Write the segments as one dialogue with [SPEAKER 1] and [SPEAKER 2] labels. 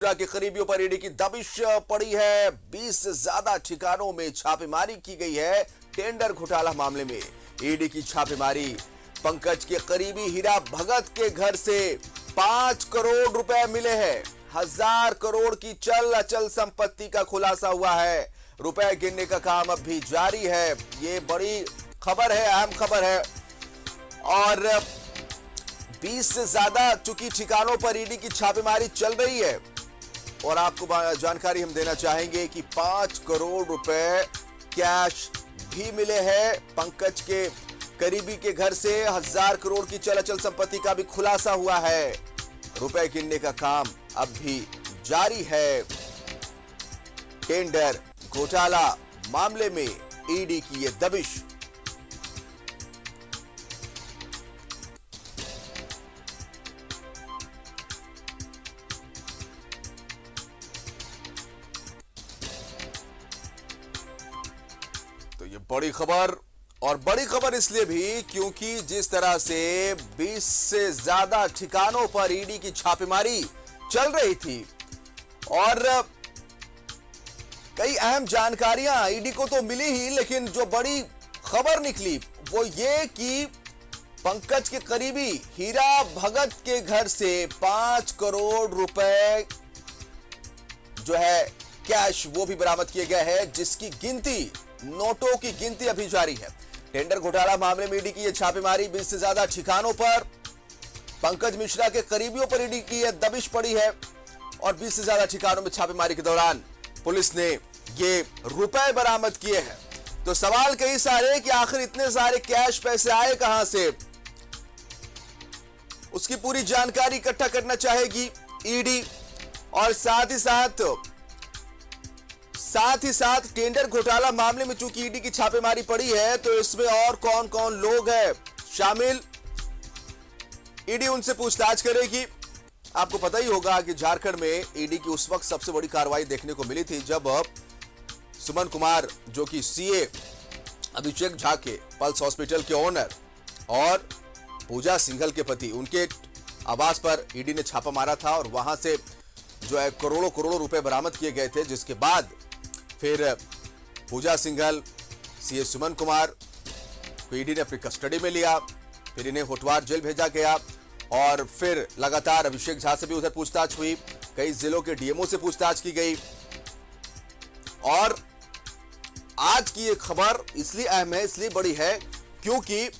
[SPEAKER 1] के करीबियों पर ईडी की दबिश पड़ी है। 20 से ज्यादा ठिकानों में छापेमारी की गई है। टेंडर घोटाला मामले में ईडी की छापेमारी। पंकज के करीबी हीरा भगत के घर से 5 करोड़ रुपए मिले हैं। 1000 करोड़ की चल अचल संपत्ति का खुलासा हुआ है। रुपए गिनने का काम अब भी जारी है। ये बड़ी खबर है, अहम खबर है। और 20 से ज्यादा चुकी ठिकानों पर ईडी की छापेमारी चल रही है। और आपको जानकारी हम देना चाहेंगे कि 5 करोड़ रुपए कैश भी मिले हैं। पंकज के करीबी के घर से 1000 करोड़ की चल अचल संपत्ति का भी खुलासा हुआ है। रुपए गिनने का काम अब भी जारी है। टेंडर घोटाला मामले में ईडी की ये दबिश। तो ये बड़ी खबर, और बड़ी खबर इसलिए भी क्योंकि जिस तरह से 20 से ज्यादा ठिकानों पर ईडी की छापेमारी चल रही थी और कई अहम जानकारियां ईडी को तो मिली ही, लेकिन जो बड़ी खबर निकली वो ये कि पंकज के करीबी हीरा भगत के घर से 5 करोड़ रुपए जो है कैश वो भी बरामद किए गए हैं, जिसकी गिनती, नोटों की गिनती अभी जारी है। टेंडर घोटाला मामले में ईडी की यह छापेमारी 20 से ज्यादा ठिकानों पर, पंकज मिश्रा के करीबियों पर ईडी की यह दबिश पड़ी है। और 20 से ज्यादा ठिकानों में छापेमारी के दौरान पुलिस ने ये रुपए बरामद किए हैं। तो सवाल कई सारे कि आखिर इतने सारे कैश पैसे आए कहां से, उसकी पूरी जानकारी इकट्ठा करना चाहेगी ईडी। और साथ ही साथ टेंडर घोटाला मामले में चूंकि ईडी की छापेमारी पड़ी है, तो इसमें और कौन कौन लोग हैं शामिल, ईडी उनसे पूछताछ करेगी। आपको पता ही होगा कि झारखंड में ईडी की उस वक्त सबसे बड़ी कार्रवाई देखने को मिली थी जब सुमन कुमार, जो कि सीए अभिषेक झा के पल्स हॉस्पिटल के ओनर और पूजा सिंघल के पति, उनके आवास पर ईडी ने छापा मारा था और वहां से जो है करोड़ों रुपए बरामद किए गए थे। जिसके बाद फिर पूजा सिंघल, सीए सुमन कुमार को ईडी ने अपनी कस्टडी में लिया, फिर इन्हें होटवार जेल भेजा गया और फिर लगातार अभिषेक झा से भी उधर पूछताछ हुई, कई जिलों के डीएमओ से पूछताछ की गई। और आज की ये खबर इसलिए अहम है, इसलिए बड़ी है क्योंकि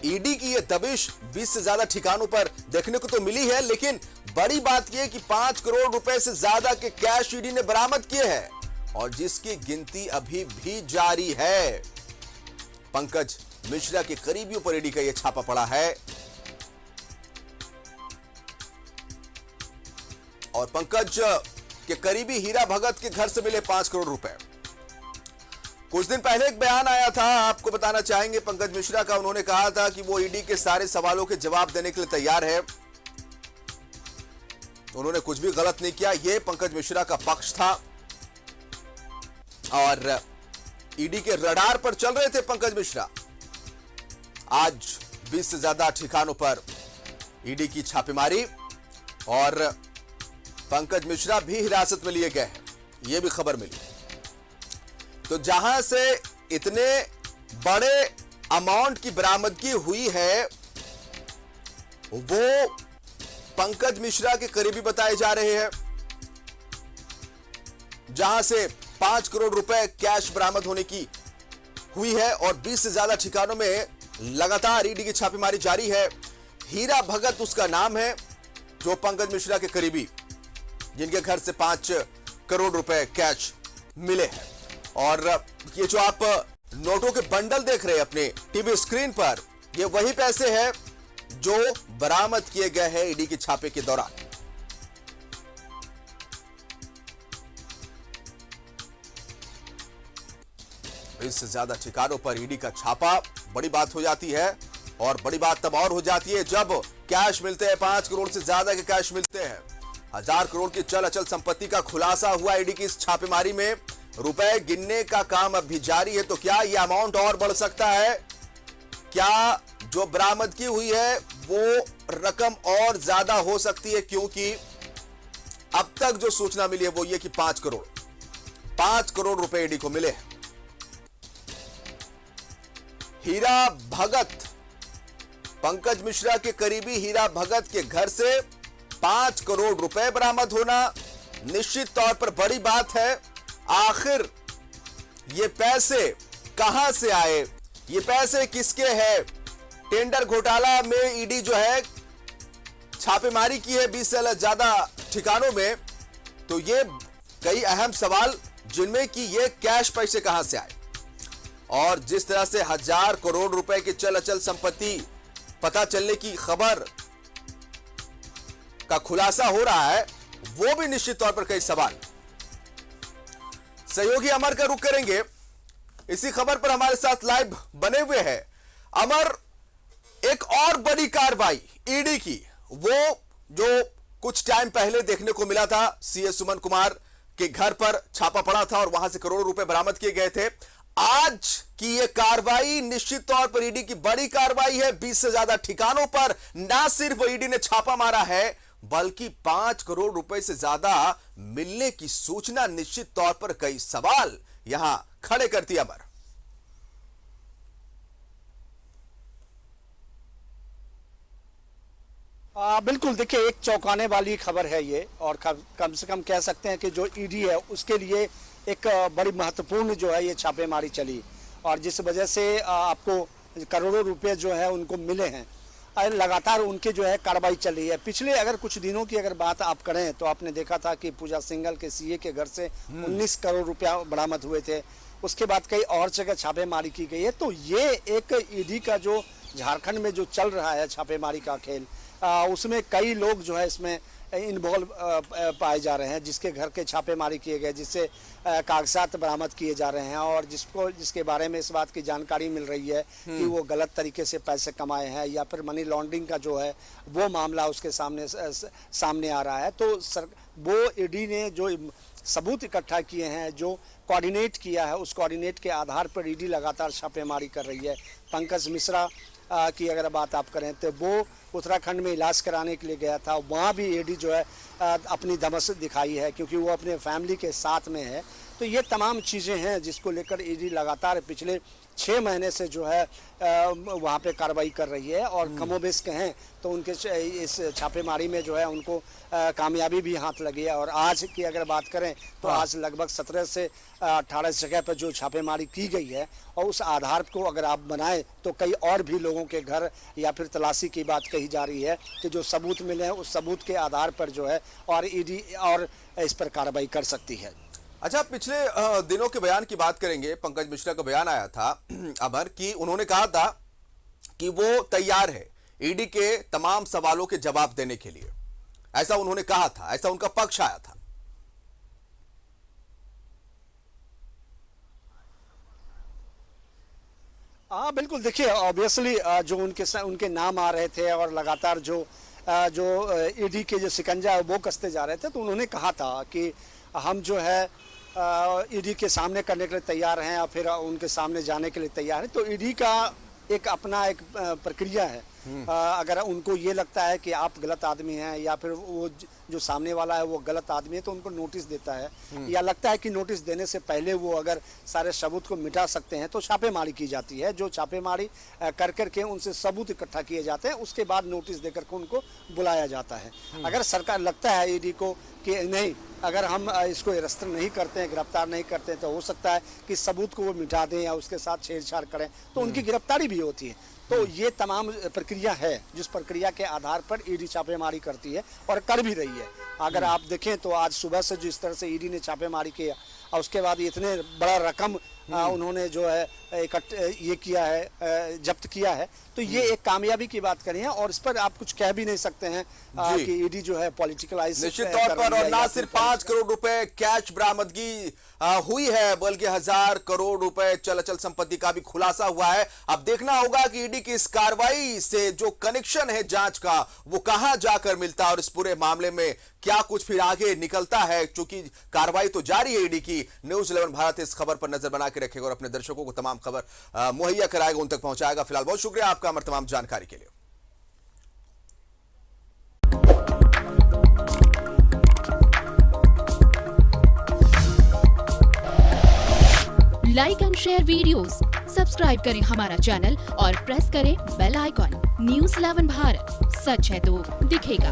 [SPEAKER 1] ईडी की ये दबिश 20 से ज्यादा ठिकानों पर देखने को तो मिली है, लेकिन बड़ी बात यह कि 5 करोड़ रुपए से ज्यादा के कैश ईडी ने बरामद किए हैं और जिसकी गिनती अभी भी जारी है। पंकज मिश्रा के करीबियों पर ईडी का यह छापा पड़ा है और पंकज के करीबी हीरा भगत के घर से मिले 5 करोड़ रुपए। कुछ दिन पहले एक बयान आया था, आपको बताना चाहेंगे, पंकज मिश्रा का। उन्होंने कहा था कि वो ईडी के सारे सवालों के जवाब देने के लिए तैयार है। उन्होंने कुछ भी गलत नहीं किया, यह पंकज मिश्रा का पक्ष था। और ईडी के रडार पर चल रहे थे पंकज मिश्रा। आज 20 से ज्यादा ठिकानों पर ईडी की छापेमारी और पंकज मिश्रा भी हिरासत में लिए गए हैं, यह भी खबर मिली। तो जहां से इतने बड़े अमाउंट की बरामदगी हुई है वो पंकज मिश्रा के करीबी बताए जा रहे हैं। जहां से 5 करोड़ रुपए कैश बरामद होने की हुई है और 20 से ज्यादा ठिकानों में लगातार ईडी की छापेमारी जारी है। हीरा भगत उसका नाम है, जो पंकज मिश्रा के करीबी, जिनके घर से 5 करोड़ रुपए कैश मिले हैं। और ये जो आप नोटों के बंडल देख रहे हैं अपने टीवी स्क्रीन पर, ये वही पैसे हैं जो बरामद किए गए हैं ईडी के छापे के दौरान। इससे ज्यादा ठिकानों पर ईडी का छापा बड़ी बात हो जाती है। और बड़ी बात तब और हो जाती है जब कैश मिलते हैं, 5 करोड़ से ज्यादा के कैश मिलते हैं। 1000 करोड़ की चल अचल संपत्ति का खुलासा हुआ ईडी की इस छापेमारी में। रुपए गिनने का काम अब भी जारी है। तो क्या यह अमाउंट और बढ़ सकता है? क्या जो बरामदगी हुई है वो रकम और ज्यादा हो सकती है? क्योंकि अब तक जो सूचना मिली है वो ये कि 5 करोड़ रुपए ईडी को मिले हैं। हीरा भगत, पंकज मिश्रा के करीबी हीरा भगत के घर से 5 करोड़ रुपए बरामद होना निश्चित तौर पर बड़ी बात है। आखिर ये पैसे कहां से आए, ये पैसे किसके हैं? टेंडर घोटाला में ईडी जो है छापेमारी की है 20 से ज्यादा ठिकानों में, तो ये कई अहम सवाल जिनमें कि ये कैश पैसे कहां से आए और जिस तरह से 1000 करोड़ रुपए की चल अचल संपत्ति पता चलने की खबर का खुलासा हो रहा है, वो भी निश्चित तौर पर कई सवाल। सहयोगी अमर का रुख करेंगे, इसी खबर पर हमारे साथ लाइव बने हुए हैं अमर। एक और बड़ी कार्रवाई ईडी की, वो जो कुछ टाइम पहले देखने को मिला था, सीएस सुमन कुमार के घर पर छापा पड़ा था और वहां से करोड़ों रुपए बरामद किए गए थे। आज की यह कार्रवाई निश्चित तौर पर ईडी की बड़ी कार्रवाई है। 20 से ज्यादा ठिकानों पर ना सिर्फ ईडी ने छापा मारा है, बल्कि 5 करोड़ रुपए से ज्यादा मिलने की सूचना निश्चित तौर पर कई सवाल यहां खड़े करती है अमर।
[SPEAKER 2] बिल्कुल, देखिए एक चौंकाने वाली खबर है ये, और कम से कम कह सकते हैं कि जो ईडी है उसके लिए एक बड़ी महत्वपूर्ण जो है ये छापेमारी चली, और जिस वजह से आपको करोड़ों रुपए जो है उनको मिले हैं। लगातार उनकी जो है कार्रवाई चल रही है। पिछले अगर कुछ दिनों की अगर बात आप करें तो आपने देखा था कि पूजा सिंघल के सीए के घर से 19 करोड़ रुपया बरामद हुए थे। उसके बाद कई और जगह छापेमारी की गई है। तो ये एक ईडी का जो झारखंड में जो चल रहा है छापेमारी का खेल, उसमें कई लोग जो है इसमें इन्वॉल्व पाए जा रहे हैं, जिसके घर के छापेमारी किए गए, जिससे कागजात बरामद किए जा रहे हैं और जिसके बारे में इस बात की जानकारी मिल रही है कि वो गलत तरीके से पैसे कमाए हैं या फिर मनी लॉन्ड्रिंग का जो है वो मामला उसके सामने आ रहा है। तो वो ईडी ने जो सबूत इकट्ठा किए हैं, जो कोऑर्डिनेट किया है, उस कोऑर्डिनेट के आधार पर ईडी लगातार छापेमारी कर रही है। पंकज मिश्रा की अगर बात आप करें तो वो उत्तराखंड में इलाज कराने के लिए गया था, वहाँ भी ईडी जो है अपनी धमस दिखाई है क्योंकि वो अपने फैमिली के साथ में है। तो ये तमाम चीज़ें हैं जिसको लेकर ईडी लगातार पिछले 6 महीने से जो है वहाँ पे कार्रवाई कर रही है और कमोबेश कहें तो उनके इस छापेमारी में जो है उनको कामयाबी भी हाथ लगी है। और आज की अगर बात करें तो आज लगभग 17 से 18 जगह पर जो छापेमारी की गई है, और उस आधार को अगर आप बनाएं तो कई और भी लोगों के घर या फिर तलाशी की बात कही जा रही है कि जो सबूत मिले हैं उस सबूत के आधार पर जो है और ईडी और इस पर कार्रवाई कर सकती है।
[SPEAKER 1] अच्छा, पिछले दिनों के बयान की बात करेंगे। पंकज मिश्रा का बयान आया था अमर कि उन्होंने कहा था कि वो तैयार है ईडी के तमाम सवालों के जवाब देने के लिए, ऐसा उन्होंने कहा था, ऐसा उनका पक्ष आया था।
[SPEAKER 2] हाँ बिल्कुल, देखिए ऑब्वियसली जो उनके नाम आ रहे थे और लगातार जो ईडी के जो शिकंजा है वो कसते जा रहे थे, तो उन्होंने कहा था कि हम जो है ईडी के सामने करने के लिए तैयार हैं और फिर उनके सामने जाने के लिए तैयार हैं। तो ईडी का एक अपना एक प्रक्रिया है। अगर उनको ये लगता है कि आप गलत आदमी हैं या फिर वो जो सामने वाला है वो गलत आदमी है तो उनको नोटिस देता है, या लगता है कि नोटिस देने से पहले वो अगर सारे सबूत को मिटा सकते हैं तो छापेमारी की जाती है। जो छापेमारी कर करके उनसे सबूत इकट्ठा किए जाते हैं, उसके बाद नोटिस देकर के उनको बुलाया जाता है। अगर सरकार लगता है ईडी को कि नहीं, अगर हम इसको अरेस्ट नहीं करते हैं, गिरफ्तार नहीं करते हैं, तो हो सकता है कि सबूत को वो मिटा दें या उसके साथ छेड़छाड़ करें, तो उनकी गिरफ्तारी भी होती है। तो ये तमाम प्रक्रिया है जिस प्रक्रिया के आधार पर ईडी छापेमारी करती है और कर भी रही है। अगर आप देखें तो आज सुबह से जिस तरह से ईडी ने छापेमारी किया और उसके बाद इतने बड़ा रकम उन्होंने जो है ये किया है, जब्त किया है, तो ये एक कामयाबी की बात करी है और इस पर आप कुछ कह भी नहीं सकते हैं कि ईडी जो है पॉलिटिकलाइज
[SPEAKER 1] निश्चित तौर पर। और ना सिर्फ 5 करोड़ रुपए कैश बरामदगी हुई है, बल्कि 1000 करोड़ रुपए चल अचल संपत्ति का भी खुलासा हुआ है। अब देखना होगा कि ईडी की इस कार्रवाई से जो कनेक्शन है जांच का वो कहां जाकर मिलता है और इस पूरे मामले में क्या कुछ फिर आगे निकलता है। क्योंकि कार्रवाई तो जारी है ईडी की। न्यूज़ 11 भारत इस खबर पर नजर बना के रखेगा और अपने दर्शकों को तमाम खबर मुहैया कराएगा, उन तक पहुंचाएगा। फिलहाल बहुत शुक्रिया आपका अमर तमाम जानकारी के लिए।
[SPEAKER 3] Like and share videos, subscribe करें हमारा चैनल और प्रेस करें बेल आइकॉन। News 11 भारत, सच है तो दिखेगा।